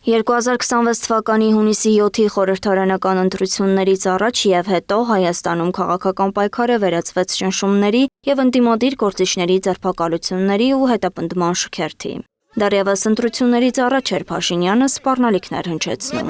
2026 թվականի հունիսի 7-ի խորհրդարանական ընտրություններից առաջ և հետո Հայաստանում քաղաքական պայքարը վերածվեց ճնշումների և ընդդիմադիր գործիչների ձերբակալությունների ու հետապնդման շքերթի։ Դեռևս ընտրություններից առաջ էր Փաշինյանը սպառնալիքներ հնչեցնում։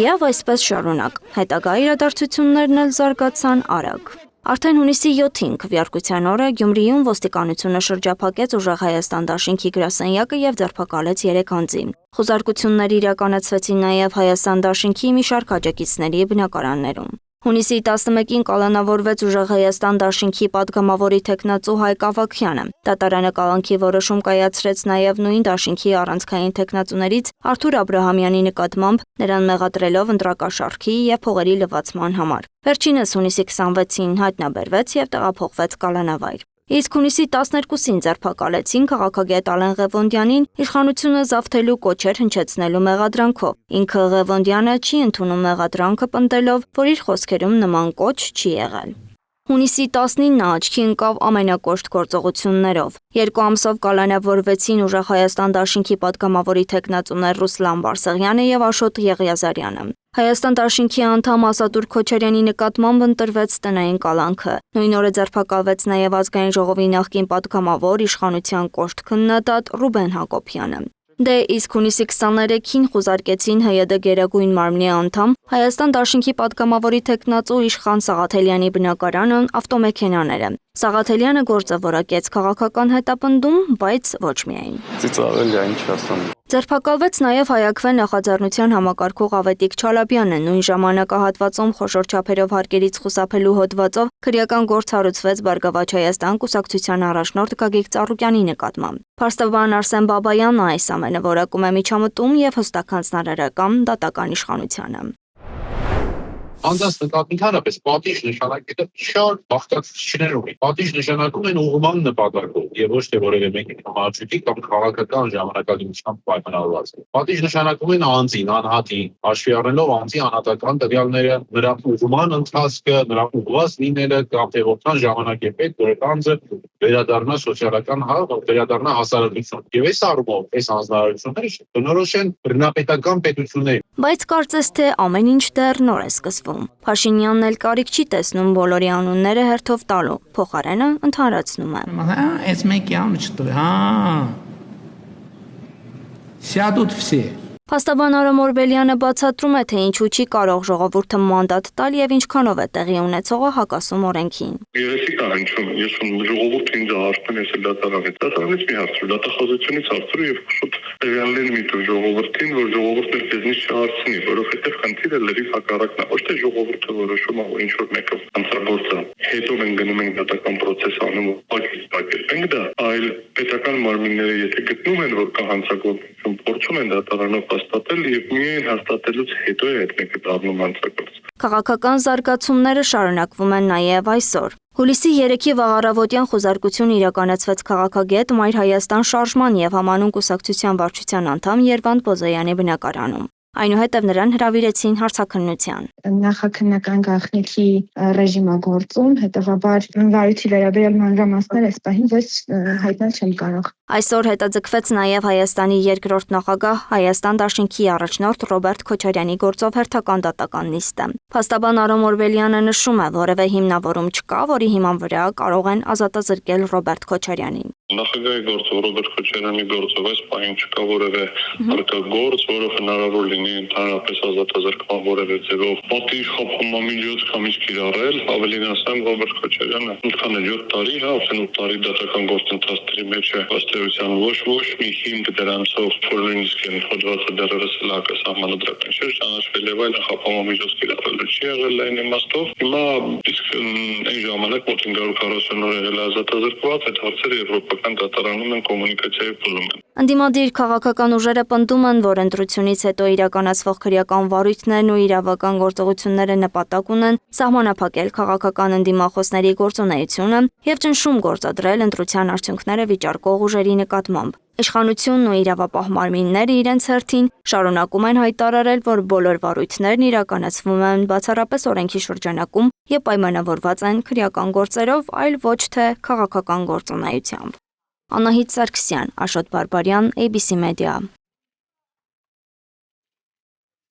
Եվ այսպես շարունակ, հետագա իրադարձություններն էլ զարգացան արագ։ Արդեն հունիսի 7-ին քվեարկության օրը Գյումրիում ոստիկանությունը շրջափակեց ուժեղ Հայաստան դաշինքի գրասենյակը և ձերբակալեց 3 անձի։ Խուզարկություններ իրականացվեցին նաև Հայաստան դաշինքի մի շարք աջակիցների բնակարաններում։ Հունիսի 11-ին կալանավորվեց ուժեղ Հայաստան դաշինքի падգամավորի թեկնածու Հայկ Ավագյանը։ Դատարանը կալանքի որոշում կայացրեց նաև նույն դաշինքի առանցքային թեկնածուներից Արթուր Աբրահամյանի նկատմամբ, նրան մեղադրելով ընտրակաշառքի և փողերի լվացման համար։ Վերջինս հունիսի 26-ին հայտնաբերվեց և տեղափոխվեց կալանավայր։ Իսկ հունիսի 12-ին ձերբակալեցին քաղաքագետ Ալեն Ղևոնդյանին իշխանությունը զավթելու կոչեր հնչեցնելու մեղադրանքով։ Ինքը Ղևոնդյանը չի ընդունում մեղադրանքը, պնդելով, որ իր խոսքերում նման կոչ չի եղել։ Հունիսի 19-ը աչքի ընկավ ամենակոշտ գործողություններով։ 2 ամսով կալանավորվեցին ուժեղ Հայաստան դաշինքի падգամավորի թեկնածուներ Ռուսլան Բարսեղյանը և Աշոտ Եղիազարյանը։ Հայաստան դաշինքի անդամ Ասատուր Քոչարյանի նկատմամբ ընտրվեց տնային կալանքը։ Նույն օրը ձերբակալվեց նաև Ազգային ժողովի նախկին падգամավոր, իշխանության կոշտ քննադատ Ռուբեն Հակոբյանը։ Դե իսկ հունիսի 23-ին խուզարկեցին ՀՅԴ Գերագույն մարմնի անդամ, Հայաստան դաշինքի падգամավորի թեկնածու Իշխան Սաղաթելյանի բնակարանն, ավտոմեքենաները։ Սաղաթելյանը գործը որակեց քաղաքական հետապնդում, բայց ոչ միայն։ Ծիծաղել է, ինչ ասեմ։ Ձերբակալվեց նաև Հայաքվե նախաձեռնության համակարգող Ավետիք Չալաբյանը, նույն ժամանակահատվածում խոշոր չափերով հարկերից խուսափելու հոդվածով քրեական գործ հարուցվեց Բարգավաճ Հայաստան կուսակցության առաջնորդ Գագիկ Ծառուկյանի նկատմամբ։ Փաստաբան Արսեն Բաբայանն այս ամենը որակում է միջամտում և հստակ հանձնարարական դատական իշխանությանը։ Անձանց նկատմամբ հանրապես պատիժ նշանակելը շատ բաղկացուցիչներ ունի։ Պատիժ նշանակում են ուղղման նպատակով եւ ոչ թե որևէ մեկի համաճուտի կամ քաղաքական ժամանակակցությամբ պայմանավորված։ Պատիժ նշանակում են անձին, անհատին, հաշվի առնելով անձի անհատական տվյալները, նրա ուղղման ընթացքը, նրա ուղղված լինելը կամ թե որքան ժամանակ է պետք, որ այդ անձը վերադառնա սոցիալական վերադառնա հասարակություն։ Եվ այս առումով այս հանձնարարությունները բնորոշ են բռնապետական պետությունների։ Բայց կարծես թե ամեն ինչ դեռ նոր է սկսվում։ Փաշինյանն էլ կարիք չի տեսնում բոլորի անունները հերթով տալու, փոխարենը ընդհանրացնում է։ Այս մեկի անունը չտվի, Սյադուտ վսե։ Փաստաբան Արամ Օրբելյանը բացատրում է, թե ինչու չի կարող ժողովուրդը մանդատ տալ եւ ինչքանով է տեղի ունեցողը հակասում օրենքին։ Երեսի կա հնչում, ես ժողովուրդը ինձ հարցնում ես դատարանից։ Դատարանից մի հարցրու, դատախազությունից հարցրու եւ շուտ տվյալներ մի տու ժողովրդին, որ ժողովուրդը քեզնից չհարցնի, որովհետեւ խնդիրը լրիվ հակառակն է։ Ոչ թե ժողովուրդը որոշում է, որ ինչ որ մեկը հանցագործա, հետո մենք գնում ենք դատական process անում ու պակետենք դա, այլ պետական մարմինները եթե գտնում են, որ կա հանցագործություն, փորձում են դատարանով հաստատել եւ միայն հաստատելուց հետո է այդ մեկը դառնում հանցագործ։ Քաղաքական զարգացումները շարունակվում են նաև այսօր։ Հուլիսի 3-ի վաղառավոտյան խուզարկություն իրականացվեց քաղաքագետ Մայր Հայաստան շարժման եւ համանուն կուսակցության վարչության անդամ Երվանդ Բոզոյանի բնակարանում։ Այնուհետև նրան հրավիրեցին հարցաքննության։ Նախաքննական գաղտնիքի ռեժիմը գործում, հետևաբար վարույթի վերաբերյալ մանրամասներ այս պահին ոչ հայտնել չեմ կարող։ Այսօր հետաձգվեց նաև Հայաստանի երկրորդ նախագահ Հայաստան դաշինքի առաջնորդ Ռոբերտ Քոչարյանի գործով հերթական դատական նիստը։ Փաստաբան Արամ Օրբելյանը նշում է, որևէ հիմնավորում չկա, որի հիման վրա կարող են ազատազրկել Ռոբերտ Քոչարյանին։ Նախագահի գործով Ռոբերտ Քոչարյանի գործով այս պահին չկա որևէ գործ, որը հնարավոր լինի ընդհանրապես ազատազրկման որևէ ձևով պատիժ խափումամիջոց կամ իսկ կիրառել, ավելին ասեմ Ռոբերտ Քոչարյանը ընդքան 7 տարի, արդեն 8 տարի դատական գործընթացների մեջ է, ըստեյության ոչ մի հիմք դրանցով, որ նույնիսկ են հոդվածը դեռևս լակը սահմանադրական չէ, ճանաչվել եւ այլ խափումամիջոց կիրառել չի եղել այն իմաստով։ Հիմա իսկ այն ժամանակ մոտ 540 օր եղել ազատազրկված, այդ հարցերը եվրոպական դատարանում են կոմունիկացիայի փուլում են։ Ընդդիմադիր քաղաքական ուժերը պնդում են, որ ընտրությունից հետո իրականացվող քրեական վարույթներն ու իրավական գործողությունները նպատակ ունեն սահմանափակել քաղաքական ընդդիմախոսների գործունեությունը եւ ճնշում գործադրել ընտրության արդյունքները վիճարկող ուժերի նկատմամբ։ Իշխանությունն ու իրավապահ մարմինները իրենց հերթին շարունակում են հայտարարել, որ բոլոր վարույթներն իրականացվում են բացառապես օրենքի շրջանակում եւ պայմանավորված են քրեական գործերով, այլ ոչ թե քաղաքական գործունեությամբ։ Անահիտ Սարգսյան, Աշոտ Բարբարյան, ABC Media։